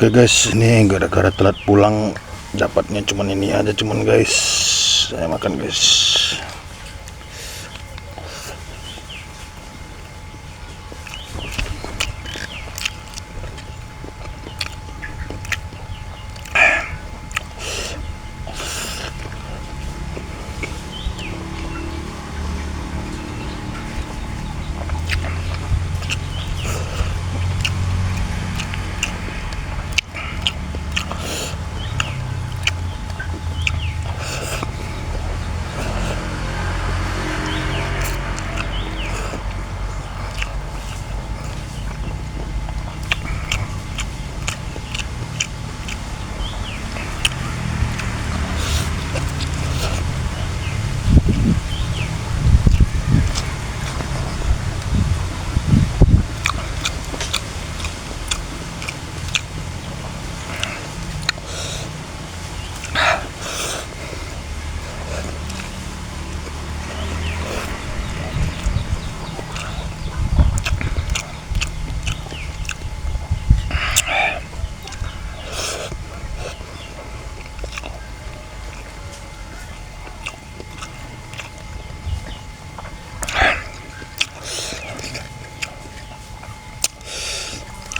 Oke guys, ini gara-gara telat pulang dapatnya cuman ini aja guys. Saya makan guys.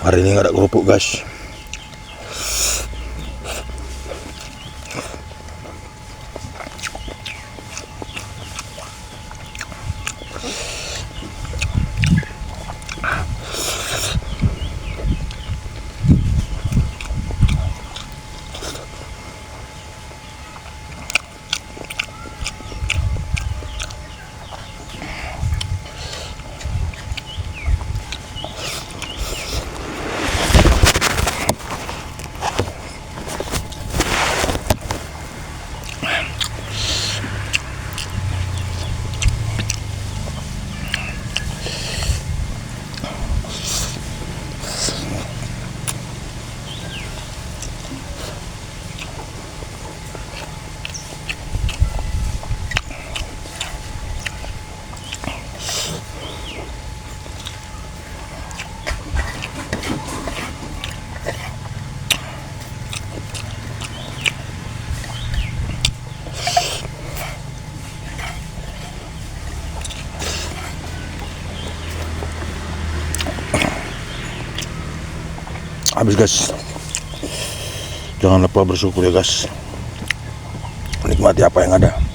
Hari ini nggak ada kerupuk guys. Habis guys. Jangan lupa bersyukur ya guys. Nikmati apa yang ada.